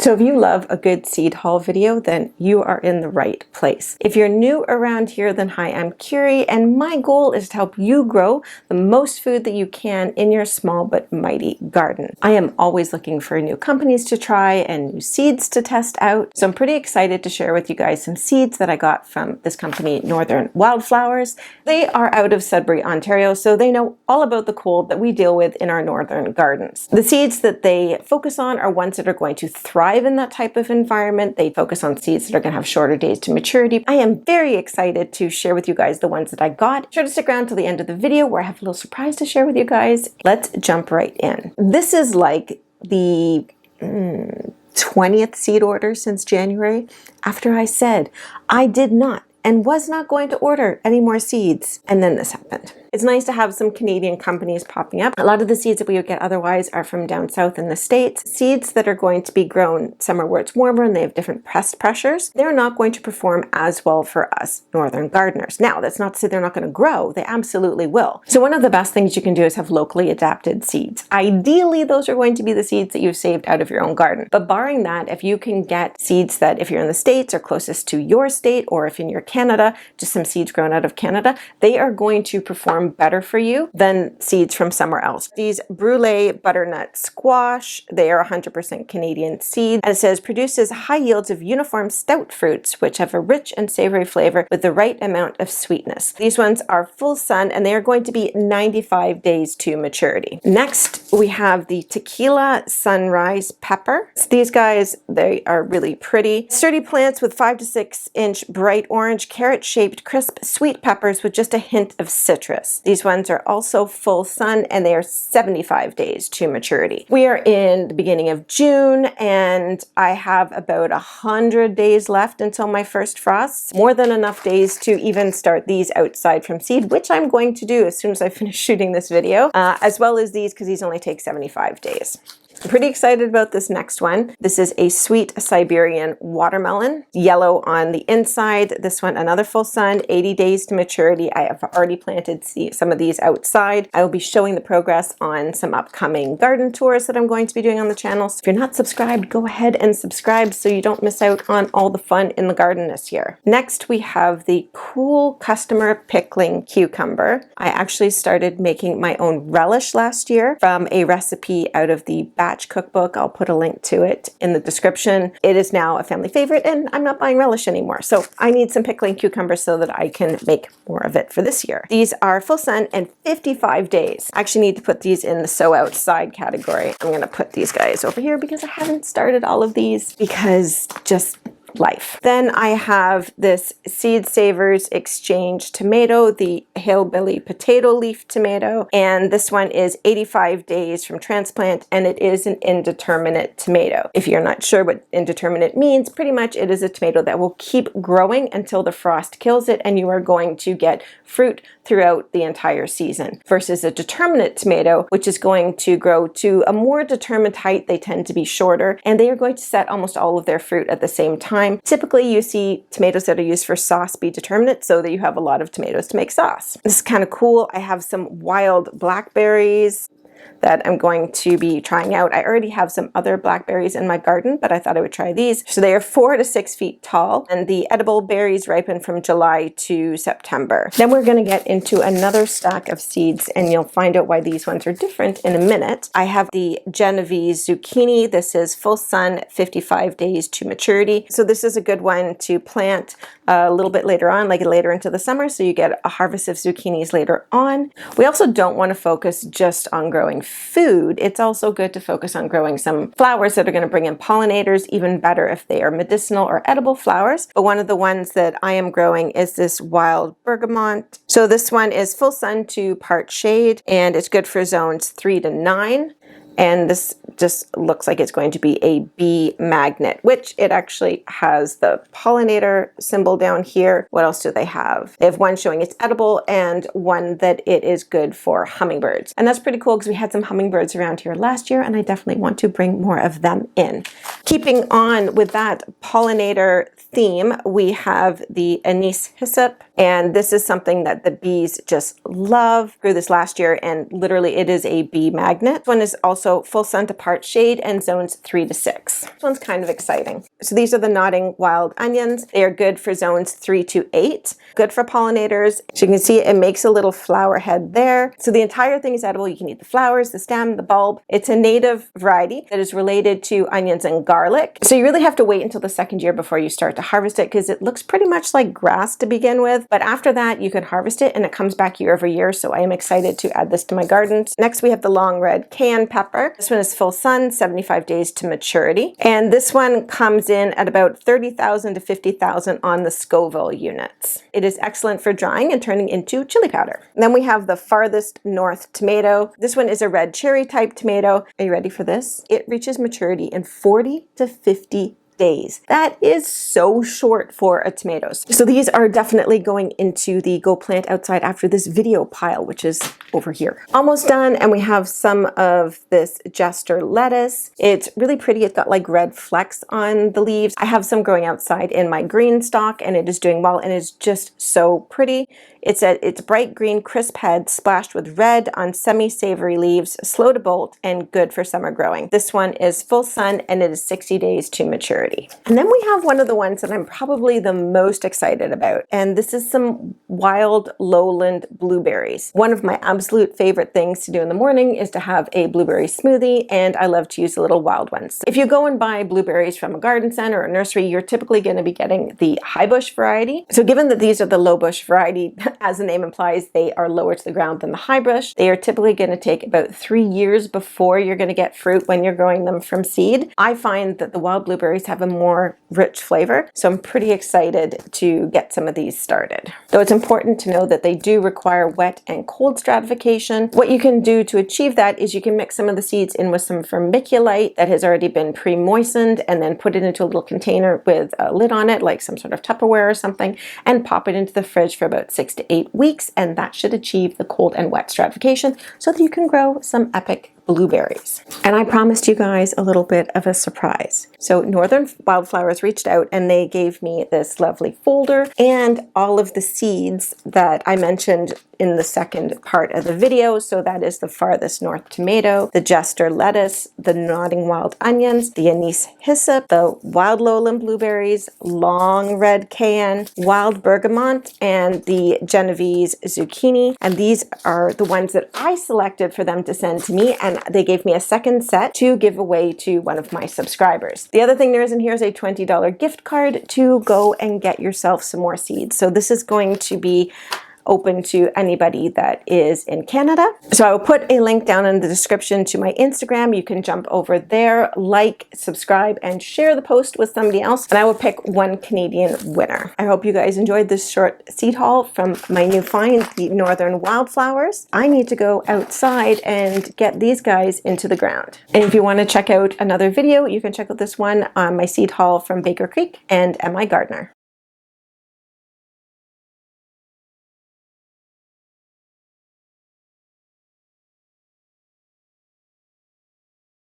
So if you love a good seed haul video, then you are in the right place. If you're new around here, then hi, I'm Curie, and my goal is to help you grow the most food that you can in your small but mighty garden. I am always looking for new companies to try and new seeds to test out. So I'm pretty excited to share with you guys some seeds that I got from this company, Northern Wildflowers. They are out of Sudbury, Ontario, so they know all about the cold that we deal with in our northern gardens. The seeds that they focus on are ones that are going to thrive in that type of environment. They focus on seeds that are going to have shorter days to maturity. I am very excited to share with you guys the ones that I got. Be sure to stick around till the end of the video where I have a little surprise to share with you guys. Let's jump right in. This is like the 20th seed order since January, after I said I did not and was not going to order any more seeds. And then this happened. It's nice to have some Canadian companies popping up. A lot of the seeds that we would get otherwise are from down south in the States. Seeds that are going to be grown somewhere where it's warmer and they have different pest pressures, they're not going to perform as well for us northern gardeners. Now, that's not to say they're not going to grow. They absolutely will. So one of the best things you can do is have locally adapted seeds. Ideally, those are going to be the seeds that you've saved out of your own garden. But barring that, if you can get seeds that if you're in the States are closest to your state, or if in your Canada, just some seeds grown out of Canada, they are going to perform better for you than seeds from somewhere else. These brulee butternut squash, they are 100% Canadian seed, and it says produces high yields of uniform stout fruits which have a rich and savory flavor with the right amount of sweetness. These ones are full sun and they are going to be 95 days to maturity. Next, we have the tequila sunrise pepper. So these guys, they are really pretty. Sturdy plants with 5 to 6 inch bright orange carrot shaped crisp sweet peppers with just a hint of citrus. These ones are also full sun and they are 75 days to maturity. We are in the beginning of June and I have about 100 days left until my first frosts. More than enough days to even start these outside from seed, which I'm going to do as soon as I finish shooting this video, as well as these because these only take 75 days. I'm pretty excited about this next one. This is a sweet Siberian watermelon, yellow on the inside. This one, another full sun, 80 days to maturity. I have already planted some of these outside. I will be showing the progress on some upcoming garden tours that I'm going to be doing on the channel. So if you're not subscribed, go ahead and subscribe so you don't miss out on all the fun in the garden this year. Next, we have the cool customer pickling cucumber. I actually started making my own relish last year from a recipe out of the batch cookbook. I'll put a link to it in the description. It is now a family favorite and I'm not buying relish anymore. So I need some pickling cucumbers so that I can make more of it for this year. These are full sun and 55 days. I actually need to put these in the sow outside category. I'm going to put these guys over here because I haven't started all of these because just life. Then I have this Seed Savers Exchange tomato, the Hillbilly potato leaf tomato, and this one is 85 days from transplant and it is an indeterminate tomato. If you're not sure what indeterminate means, pretty much it is a tomato that will keep growing until the frost kills it and you are going to get fruit throughout the entire season, versus a determinate tomato, which is going to grow to a more determined height. They tend to be shorter and they are going to set almost all of their fruit at the same time. Typically, you see tomatoes that are used for sauce be determinate so that you have a lot of tomatoes to make sauce. This is kind of cool. I have some wild blackberries that I'm going to be trying out. I already have some other blackberries in my garden, but I thought I would try these. So they are 4 to 6 feet tall, and the edible berries ripen from July to September. Then we're going to get into another stack of seeds, and you'll find out why these ones are different in a minute. I have the Genovese zucchini. This is full sun, 55 days to maturity. So this is a good one to plant a little bit later on, like later into the summer, so you get a harvest of zucchinis later on. We also don't want to focus just on growing food. It's also good to focus on growing some flowers that are going to bring in pollinators, even better if they are medicinal or edible flowers. But one of the ones that I am growing is this wild bergamot. So this one is full sun to part shade, and it's good for zones 3 to 9. And this just looks like it's going to be a bee magnet, which it actually has the pollinator symbol down here. What else do they have? They have one showing it's edible and one that it is good for hummingbirds. And that's pretty cool because we had some hummingbirds around here last year and I definitely want to bring more of them in. Keeping on with that pollinator theme, we have the anise hyssop, and this is something that the bees just love. Grew this last year and literally it is a bee magnet. This one is also also full sun to part shade and zones 3 to 6. This one's kind of exciting. So these are the nodding wild onions. They are good for zones 3 to 8. Good for pollinators. So you can see it makes a little flower head there. So the entire thing is edible. You can eat the flowers, the stem, the bulb. It's a native variety that is related to onions and garlic. So you really have to wait until the second year before you start to harvest it because it looks pretty much like grass to begin with. But after that, you can harvest it and it comes back year over year. So I am excited to add this to my gardens. Next, we have the long red cayenne pepper. This one is full sun, 75 days to maturity. And this one comes in at about 30,000 to 50,000 on the Scoville units. It is excellent for drying and turning into chili powder. And then we have the farthest north tomato. This one is a red cherry type tomato. Are you ready for this? It reaches maturity in 40 to 50 days. That is so short for a tomatoes. So these are definitely going into the go plant outside after this video pile, which is over here. Almost done, and we have some of this jester lettuce. It's really pretty. It's got like red flecks on the leaves. I have some growing outside in my green stock, and it is doing well, and it's just so pretty. It's bright green, crisp head splashed with red on semi-savory leaves, slow to bolt, and good for summer growing. This one is full sun, and it is 60 days to maturity. And then we have one of the ones that I'm probably the most excited about, and this is some wild lowland blueberries. One of my absolute favorite things to do in the morning is to have a blueberry smoothie, and I love to use the little wild ones. If you go and buy blueberries from a garden center or a nursery, you're typically going to be getting the high bush variety. So given that these are the low bush variety, as the name implies, they are lower to the ground than the high bush. They are typically going to take about 3 years before you're going to get fruit when you're growing them from seed. I find that the wild blueberries have a more rich flavor, so I'm pretty excited to get some of these started. Though it's important to know that they do require wet and cold stratification. What you can do to achieve that is you can mix some of the seeds in with some vermiculite that has already been pre-moistened and then put it into a little container with a lid on it, like some sort of Tupperware or something, and pop it into the fridge for about 6 to 8 weeks, and that should achieve the cold and wet stratification so that you can grow some epic blueberries. And I promised you guys a little bit of a surprise. So Northern Wildflowers reached out and they gave me this lovely folder and all of the seeds that I mentioned in the second part of the video. So that is the farthest north tomato, the jester lettuce, the nodding wild onions, the anise hyssop, the wild lowland blueberries, long red cayenne, wild bergamot, and the Genovese zucchini. And these are the ones that I selected for them to send to me, and they gave me a second set to give away to one of my subscribers. The other thing there is in here is a $20 gift card to go and get yourself some more seeds. So this is going to be open to anybody that is in Canada. So I will put a link down in the description to my Instagram. You can jump over there, like, subscribe, and share the post with somebody else, and I will pick one Canadian winner. I hope you guys enjoyed this short seed haul from my new find, the Northern Wildflowers. I need to go outside and get these guys into the ground. And if you want to check out another video, you can check out this one on my seed haul from Baker Creek and Am I Gardener.